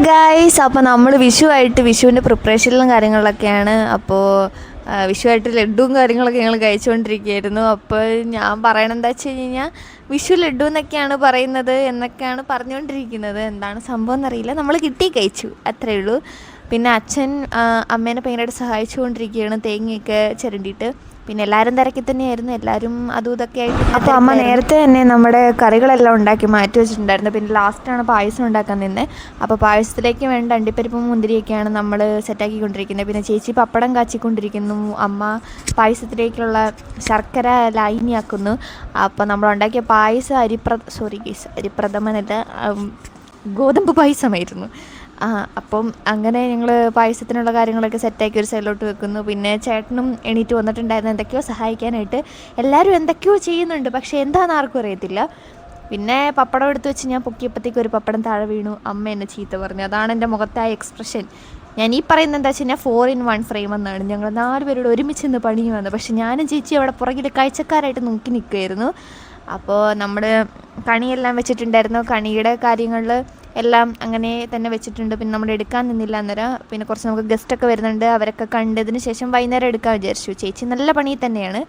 Guys, അപ്പോൾ നമ്മൾ വിഷുവിൻ്റെ പ്രിപ്പറേഷനിലും കാര്യങ്ങളിലൊക്കെയാണ്. അപ്പോൾ വിഷുവായിട്ട് ലഡ്ഡുവും കാര്യങ്ങളൊക്കെ ഞങ്ങൾ കഴിച്ചുകൊണ്ടിരിക്കുകയായിരുന്നു. അപ്പോൾ ഞാൻ പറയണെന്താ വെച്ച് കഴിഞ്ഞാൽ വിഷു ലഡ്ഡു എന്നൊക്കെയാണ് പറയുന്നത് എന്നൊക്കെയാണ് പറഞ്ഞുകൊണ്ടിരിക്കുന്നത്. എന്താണ് സംഭവം എന്നറിയില്ല, നമ്മൾ കിട്ടി കഴിച്ചു, അത്രയേ ഉള്ളൂ. പിന്നെ അച്ഛൻ അമ്മേനെ ഭയങ്കരമായിട്ട് സഹായിച്ചുകൊണ്ടിരിക്കുകയാണ്, തേങ്ങയൊക്കെ ചിരണ്ടിയിട്ട്. പിന്നെ എല്ലാവരും തിരക്കി തന്നെയായിരുന്നു, എല്ലാവരും അതും ഇതൊക്കെ ആയിട്ട്. അപ്പോൾ അമ്മ നേരത്തെ തന്നെ നമ്മുടെ കറികളെല്ലാം ഉണ്ടാക്കി മാറ്റി വെച്ചിട്ടുണ്ടായിരുന്നു. പിന്നെ ലാസ്റ്റാണ് പായസം ഉണ്ടാക്കാൻ നിന്നത്. അപ്പോൾ പായസത്തിലേക്ക് വേണ്ട അണ്ടിപ്പരിപ്പും മുന്തിരിയൊക്കെയാണ് നമ്മൾ സെറ്റാക്കിക്കൊണ്ടിരിക്കുന്നത്. പിന്നെ ചേച്ചി പപ്പടം കാച്ചിക്കൊണ്ടിരിക്കുന്നു, അമ്മ പായസത്തിലേക്കുള്ള ശർക്കര ലായനിയാക്കുന്നു. അപ്പോൾ നമ്മൾ ഉണ്ടാക്കിയ പായസം അരിപ്രഥമനല്ല, ഗോതമ്പ് പായസമായിരുന്നു. അപ്പം അങ്ങനെ ഞങ്ങൾ പായസത്തിനുള്ള കാര്യങ്ങളൊക്കെ സെറ്റാക്കി ഒരു സൈഡിലോട്ട് വെക്കുന്നു. പിന്നെ ചേട്ടനും എണീറ്റ് വന്നിട്ടുണ്ടായിരുന്നു എന്തൊക്കെയോ സഹായിക്കാനായിട്ട്. എല്ലാവരും എന്തൊക്കെയോ ചെയ്യുന്നുണ്ട്, പക്ഷേ എന്താണെന്ന് ആർക്കും അറിയത്തില്ല. പിന്നെ പപ്പടം എടുത്ത് വെച്ച് ഞാൻ പൊക്കിയപ്പോഴത്തേക്ക് ഒരു പപ്പടം താഴെ വീണു. അമ്മ എന്നെ ചീത്ത പറഞ്ഞു. അതാണ് എൻ്റെ മുഖത്തായ എക്സ്പ്രഷൻ. ഞാൻ ഈ പറയുന്നത് എന്താ വെച്ച് കഴിഞ്ഞാൽ 4-in-1 ഫ്രെയിം എന്നാണ്. ഞങ്ങൾ 4 പേരോട് ഒരുമിച്ച് നിന്ന് പണിയും വന്നു. പക്ഷേ ഞാനും ചേച്ചി അവിടെ പുറകിൽ കാഴ്ചക്കാരായിട്ട് നോക്കി നിൽക്കുമായിരുന്നു. അപ്പോൾ നമ്മൾ കണിയെല്ലാം വെച്ചിട്ടുണ്ടായിരുന്നു. കണിയുടെ കാര്യങ്ങളിൽ എല്ലാം അങ്ങനെ തന്നെ വെച്ചിട്ടുണ്ട്. പിന്നെ നമ്മൾ എടുക്കാൻ നിന്നില്ല അന്നേരം. പിന്നെ കുറച്ച് നമുക്ക് ഗസ്റ്റൊക്കെ വരുന്നുണ്ട്, അവരൊക്കെ കണ്ടതിന് ശേഷം വൈകുന്നേരം എടുക്കാൻ വിചാരിച്ചു. ചേച്ചി നല്ല പണി തന്നെയാണ്.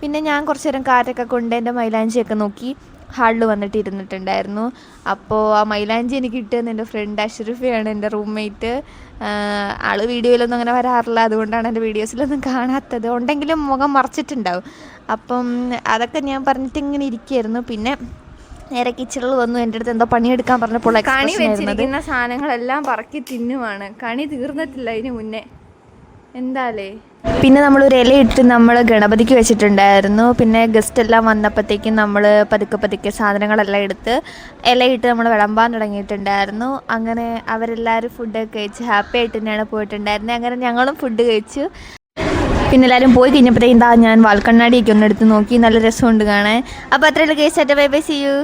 പിന്നെ ഞാൻ കുറച്ച് നേരം കാറ്റൊക്കെ കൊണ്ട് എൻ്റെ മൈലാഞ്ചിയൊക്കെ നോക്കി ഹാളിൽ വന്നിട്ട് ഇരുന്നിട്ടുണ്ടായിരുന്നു. അപ്പോൾ ആ മൈലാഞ്ചി എനിക്ക് കിട്ടിയെന്ന് എൻ്റെ ഫ്രണ്ട് അഷ്റഫയാണ്, എൻ്റെ റൂംമേറ്റ്. ആൾ വീഡിയോയിലൊന്നും അങ്ങനെ വരാറില്ല, അതുകൊണ്ടാണ് എൻ്റെ വീഡിയോസിലൊന്നും കാണാത്തത്. ഉണ്ടെങ്കിലും മുഖം മറച്ചിട്ടുണ്ടാവും. അപ്പം അതൊക്കെ ഞാൻ പറഞ്ഞിട്ട് ഇങ്ങനെ ഇരിക്കുകയായിരുന്നു. പിന്നെ നേരെ കിച്ചണിൽ വന്നു, എൻ്റെ അടുത്ത് എന്തോ പണിയെടുക്കാൻ പറഞ്ഞപ്പോൾ കണി വെച്ചിരിക്കുന്ന സാധനങ്ങളെല്ലാം പറക്കി തിന്നുവാണ്. കണി തീർന്നിട്ടില്ല അതിന് മുന്നേ, എന്താലേ. പിന്നെ നമ്മളൊരു ഇലയിട്ട് നമ്മൾ ഗണപതിക്ക് വെച്ചിട്ടുണ്ടായിരുന്നു. പിന്നെ ഗസ്റ്റ് എല്ലാം വന്നപ്പോഴത്തേക്കും നമ്മൾ പതുക്കെ സാധനങ്ങളെല്ലാം എടുത്ത് ഇലയിട്ട് നമ്മൾ വിളമ്പാൻ തുടങ്ങിയിട്ടുണ്ടായിരുന്നു. അങ്ങനെ അവരെല്ലാവരും ഫുഡൊക്കെ കഴിച്ച് ഹാപ്പി ആയിട്ട് തന്നെയാണ് പോയിട്ടുണ്ടായിരുന്നത്. അങ്ങനെ ഞങ്ങളും ഫുഡ് കഴിച്ചു. പിന്നെ എല്ലാവരും പോയി കഴിഞ്ഞപ്പോഴത്തേക്കും ഞാൻ വാൽക്കണ്ണാടിയൊക്കെ ഒന്ന് എടുത്ത് നോക്കി, നല്ല രസമുണ്ട് കാണാൻ. അപ്പോൾ അത്രയുള്ള കേസായിട്ട് ബൈ ബൈ, സീ യു.